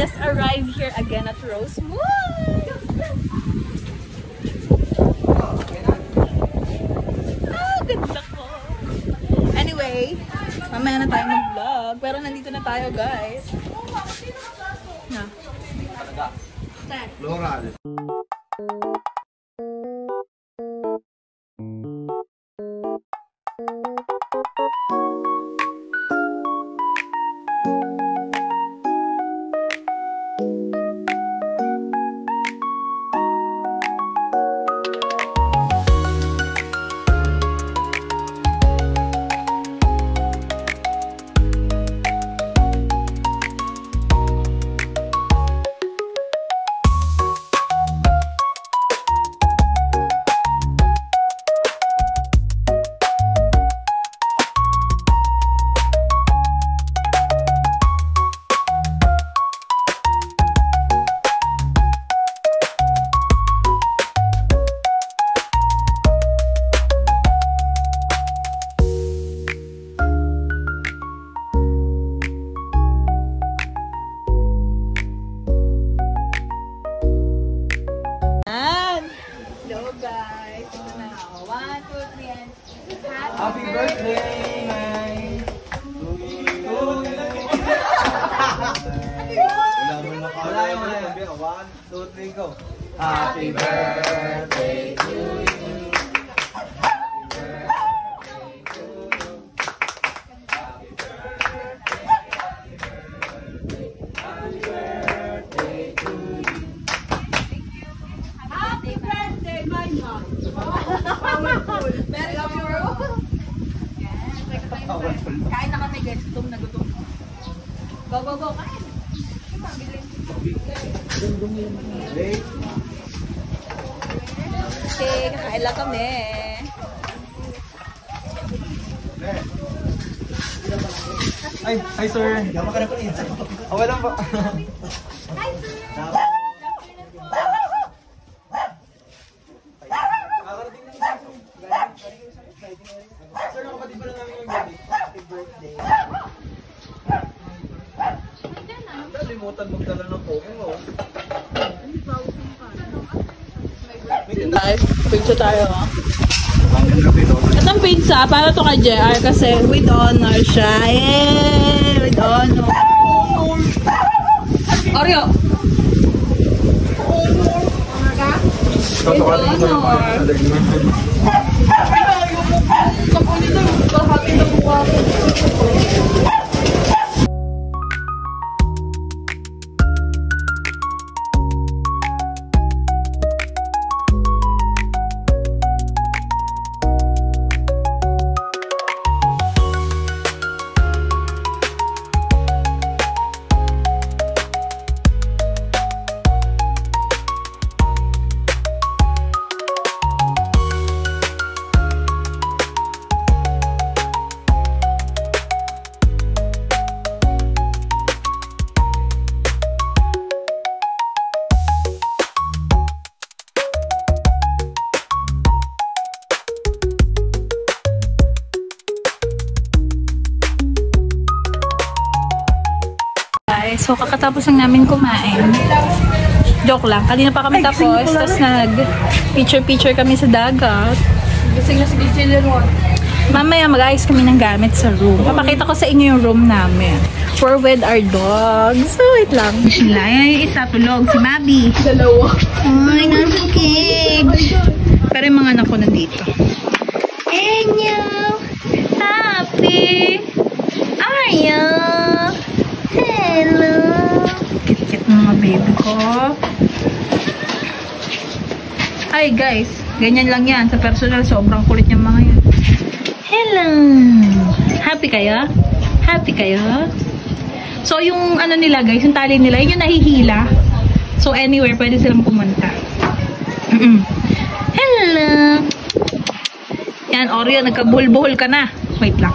just arrived here again at Rosewood. Ah, ganda ko. Anyway, mamaya na tayo mag-vlog. Pero nandito na tayo, guys. Na. Floral. Happy birthday, Nay! Wala yung 1, 2, 3, go! Happy birthday to you! Kain na kami, guys. Gutom na gutom. Go, go, go. Kain. Okay, kakain lang kami. Hi sir! Yaman ka na po rin. Wala pa. Hi, sir! Sir, nakapatid pala namin yung baby. Happy birthday. Nalimutan magdala ng phone mo. Guys, pizza tayo. Itong pizza, para to kay JR kasi with honor siya. Yay! With honor. Oreo! With honor. So, kakatapos lang namin kumain. Joke lang. Kanina pa kami tapos. Tapos nag-picture-picture kami sa dagat. Gising na si DJ Leroy. Mamaya mag-ayos kami ng gamit sa room. Papakita ko sa inyo yung room namin. We're with our dogs. So, wait lang. Sila. Yung isa tulog. Si Mabi. Dalawa. Ay, nasa cage. Pero yung mga anak ko nandito. Enyo! Happy! Are you? Hello! Kit-kit mga baby ko. Hi guys, ganyan lang yan. Sa personal, sobrang kulit yung mga yan. Hello! Happy kayo? Happy kayo? So yung ano nila guys, yung tali nila, yun yung nahihila. So anywhere, pwede silang pumunta. Hello! Yan, Oreo, nagkabuhol-buhol ka na. Wait lang.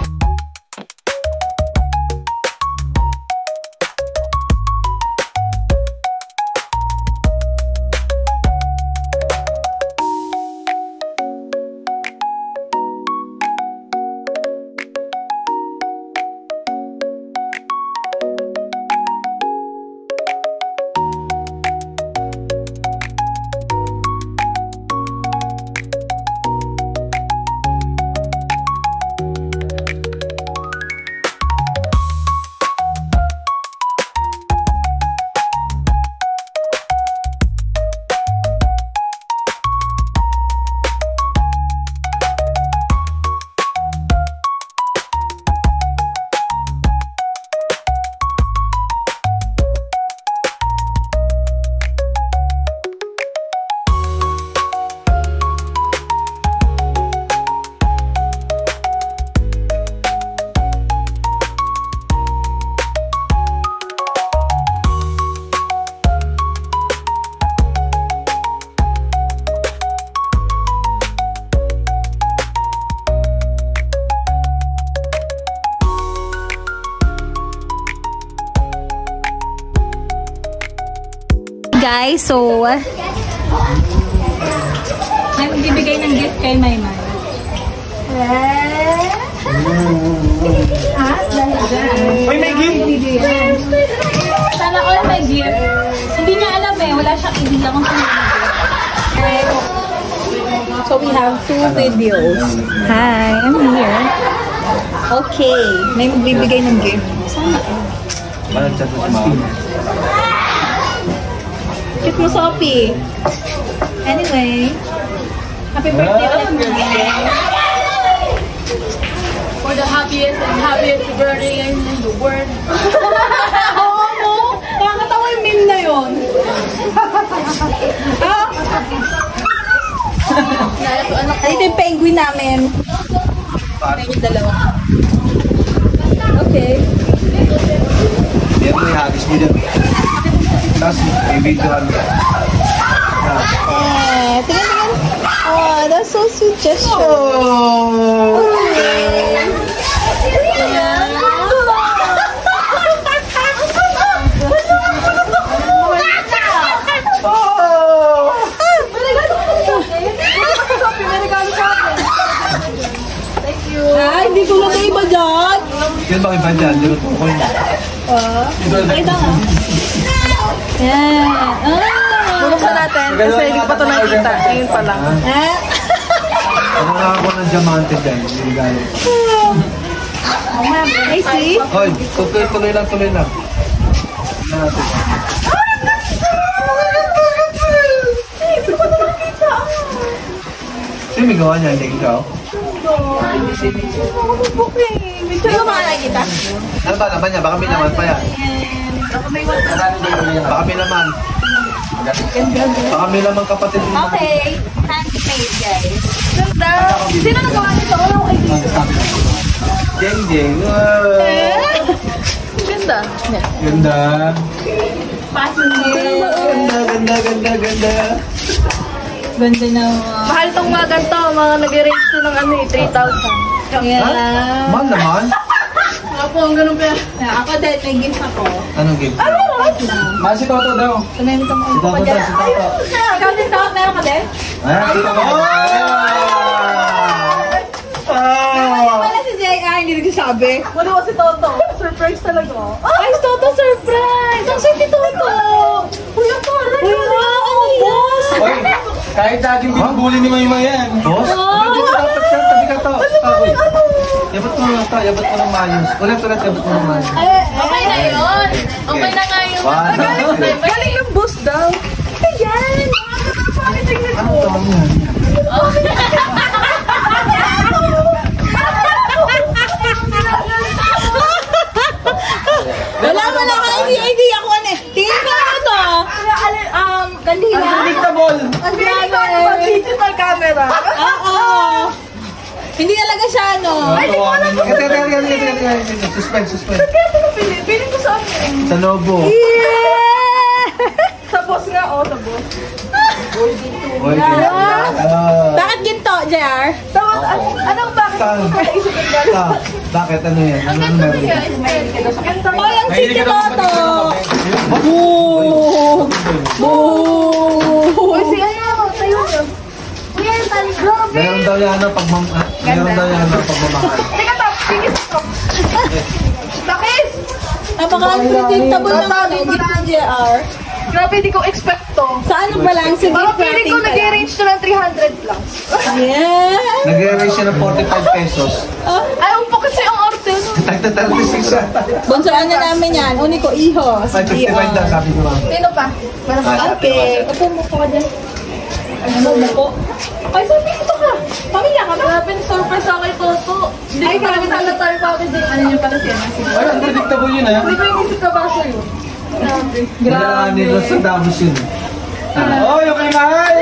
guys. So, may magbibigay ng gift kay Maymay. Uy, may gift! Sana all may gift. Hindi niya alam eh. Wala siyang idea kung saan may gift. So, we have 2 videos. Hi, I'm here. Okay. May magbibigay ng gift. Sana. Parang chat mo si Mama. Gift mo, Sophie. Anyway. Happy birthday ulit mo. For the happiest birthday in the world. Oo mo. Nakakatawa yung meme na yun. Ito yung penguin namin. Ito yung dalawa. Okay. Yan mo yung hagis mo dyan. Tapos, may videohan ka. Tingnan. Oh, that's so sweet gesture. Oh! Ay, hindi ko na ito iba dyan. Yan ba iba dyan? Dito ko yun. Pakita nga. Yan. Buksan natin kasi hindi ko pa ito nakikita. Ngayon pa lang. Ano nga ako ng diamante dyan? Yung galing. I see. Hoy, tuloy lang. Tingnan natin. Sino may gawa niya? Hindi ikaw? Ito ba nakikita? Ano ba naman niya? Baka may naman pa yan. Baka may naman. Baka may naman kapatid mo. Okay. Handmade, guys. Ganda! Sino nagawa nito? Wala ko idea. Jeng. Ganda. Ganda. Passionate. Ganda. Ganda na. Mahal tong mga ganito. Mga nag-range to ng 3,000. Yeah. Mahal naman. Ako, ang ganun pa. Ako din, may gift ako. Anong gift? Mahal si Toto daw. Tumemit ako. Si Toto daw, si Toto. Ikaw din daw, meron ka din? Ayan, dito mo. Wala si JR, hindi nagsasabi. Wala ko si Toto. Surprise talaga. Ay, Toto, surprise! Ang sweet ni Toto! Uy, ang pala! Uy, wow! Boss! Hoy, kahit daging binubuli ni Maymay yan. Boss? Dito dapat siya, tabi ka to. Yabat mo lang to, yabat mo ng mayos. Ulit, yabat mo ng mayos. Okay na yun. Okay na nga yun. Galing ng boss daw. Ayan. Ano to? Wala ka idea kung ano eh. Tingin ka na ito. Kandila. Unpredictable. Digital camera. Oo. Hindi talaga siya, ano. Suspend. Piling ko sa akin. Sa lobo. Sa boss nga, sa boss. Hoy, Bakit ginto, JR? Tapos, anong bakit Saan? ko naisip yung gano'n? Bakit ano yan? Ano meron? Hoy, ang sweet ni Toto. Boo! Boo! Uy, si ano, tayo nyo. Uy, ang tali. Grabe. Meron daw yan ano pagmamahal. Teka, pingis ko. Bakit? Napaka-unpredictable naman yung gift ni JR. Grabe, di ko expect to. Sa ano pa lang, si Parang gift feeling wrapping ko pa lang. nag-range to ng 300 plus. Yeah! Nag-raise siya ng 45 pesos. Ay, upo kasi ang arte. Tagta 36 siya. Bonsoan na namin yan. Uni ko, iho. Ay, 55 daw sabi ko ma'am. Sino pa? Okay. Upo mo ko dyan. Ano mo ko? Ay, sabi ito ka. Pamilya ka ba? Grabe, surprise ako kay Toto. Hindi ko pa naman tayo packaging. Ano niyo pala siya? Ay, unpredictable yun ha. Hindi ko yung isip ka ba sa'yo? Grabe. Grabe. Nila sa Davos yun. Oh, yung kay Mahal!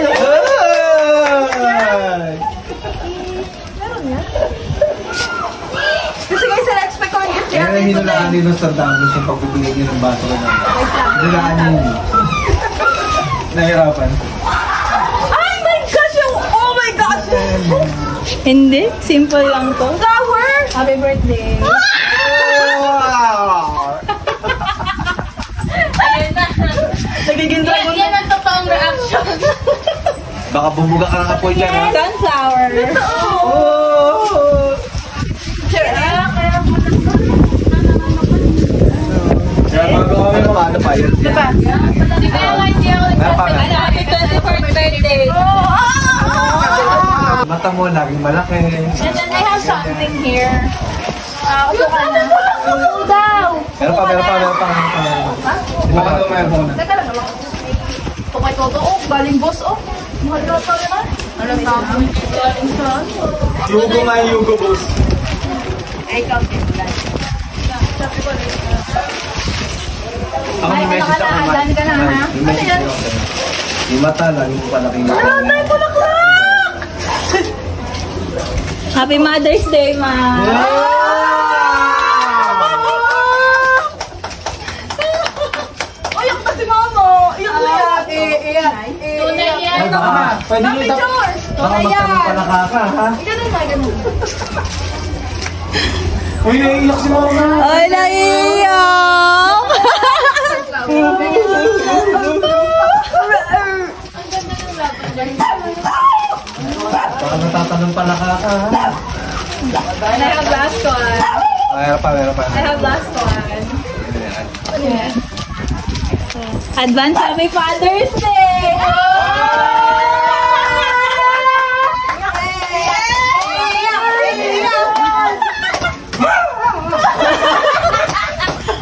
Kasi guys, na-expect ko yung gift Kaya yan. hinulaan nila sa Davos yung pagbibigay niyo ng baso ko namin. Hinulaan niyo yun. Nahirapan. Ay my gosh! Oh my gosh! Hindi. Simple lang to. Flower! Happy birthday. Wow! Ayun na. Nagiging dragon. Yan ang Baka bumuga ka ng apoy dyan, ha? Sunflower. Oh! Kaya magawa mo yung ano pa yun. Diba? Di ba yung idea ko? Happy 24th birthday. Mata mo, laging malaki. And then I have something here. Upo ka na. Daw. Meron pa. Baka daw meron na. Teka lang naman. Ito kay Toto, oh. Galing boss, oh. Mahal na ito naman. Alam na ako. Galing sa Yugo nga yung Yugo, boss. ay, ikaw din. Sabi ko rin. Ako may message ako. Dami ka na, ha? May message ako. Yung mata, laging ko palaking mata. Happy Mother's Day, Ma. Iyak na si Mama. Iyak na yan. Tunay yan. Ay, baka na. Pwede nyo ito. Baka magtanong pala ka, ha? Ganun na, ganun. Uy, naiiyak si mama. Ay, naiiyak. Baka natatanong pala ka, ha? And I have last one. Meron pa. I have last one. Advance Happy Father's Day!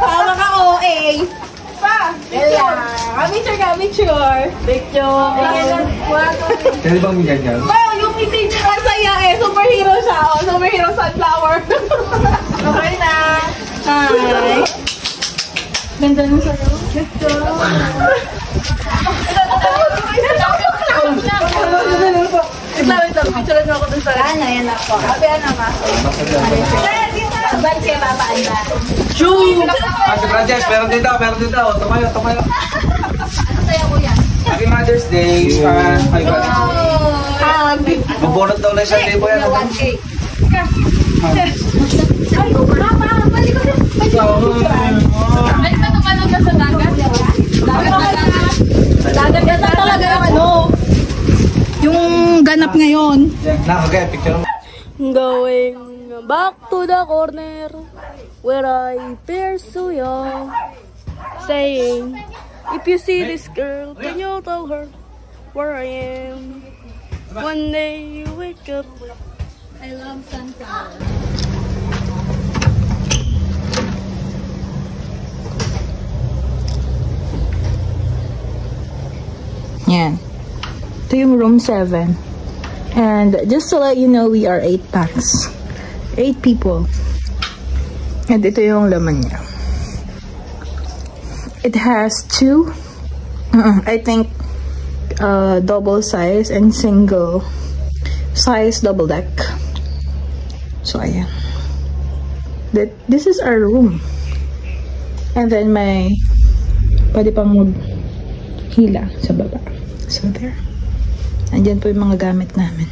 Tama ka, OA. Picture. Pwede bang may ganyan? Wow, yung ngiti niya ang saya eh. Superhero siya. Oh, superhero sunflower. Okay na. Hi. Ganda ng sayo. Wait lang. Picture na ako dun sa Ano, yan ako. Happy na ma. Advance kay Papa Anda. Si Frances, meron dito. Tumayo. Saya ko yan. Happy Mother's Day, Fran. Ay, ba? Bubunot daw na 1,000 yan. 1K. Ay, Mama, balik ko. Balik na tumalog na sa dagat. Dagat na talaga yung ano. Yung ganap ngayon. Okay, picture mo. Going back to the corner where I pursue you, saying, if you see this girl, can you tell her where I am? One day you wake up. I love sunflower. Yan. Ito yung room 7. And just to let you know, we are 8 packs. 8 people. And ito yung laman niya. It has 2, I think, double size and single size double deck. So, ayan. This is our room. And then may pwede pang hila sa baba. So, there. Andyan po yung mga gamit namin.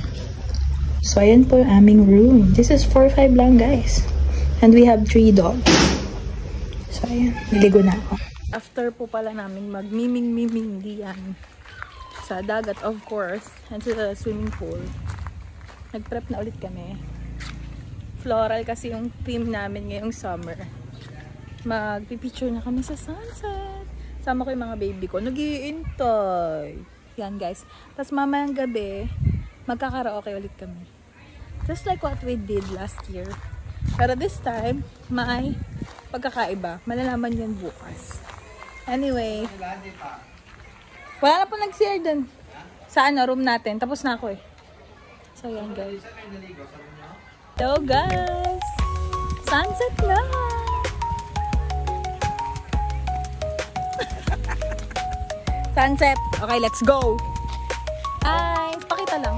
So, ayan po yung aming room. This is 4-5 lang, guys. And we have 3 dogs. So, ayan. Niligo na ako. After po pala namin magmiming-miming diyan sa dagat, of course, and sa swimming pool, nag-prep na ulit kami. Floral kasi yung theme namin ngayong summer. Magpipicture na kami sa sunset. Sama ko yung mga baby ko. Nag-iintay. Yan, guys. Tapos mamayang gabi, magkakaraoke ulit kami. Just like what we did last year. Pero this time, may pagkakaiba. Malalaman yan bukas. Anyway, wala na po nag-share dun. Sa ano, room natin. Tapos na ako eh. So, yan, guys. Hello, guys! Sunset na! Sunset. Okay, let's go. Ay, pakita lang.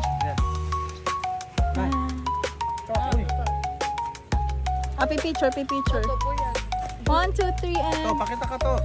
Happy picture, happy picture. 1, 2, 3, and... Pakita ka to.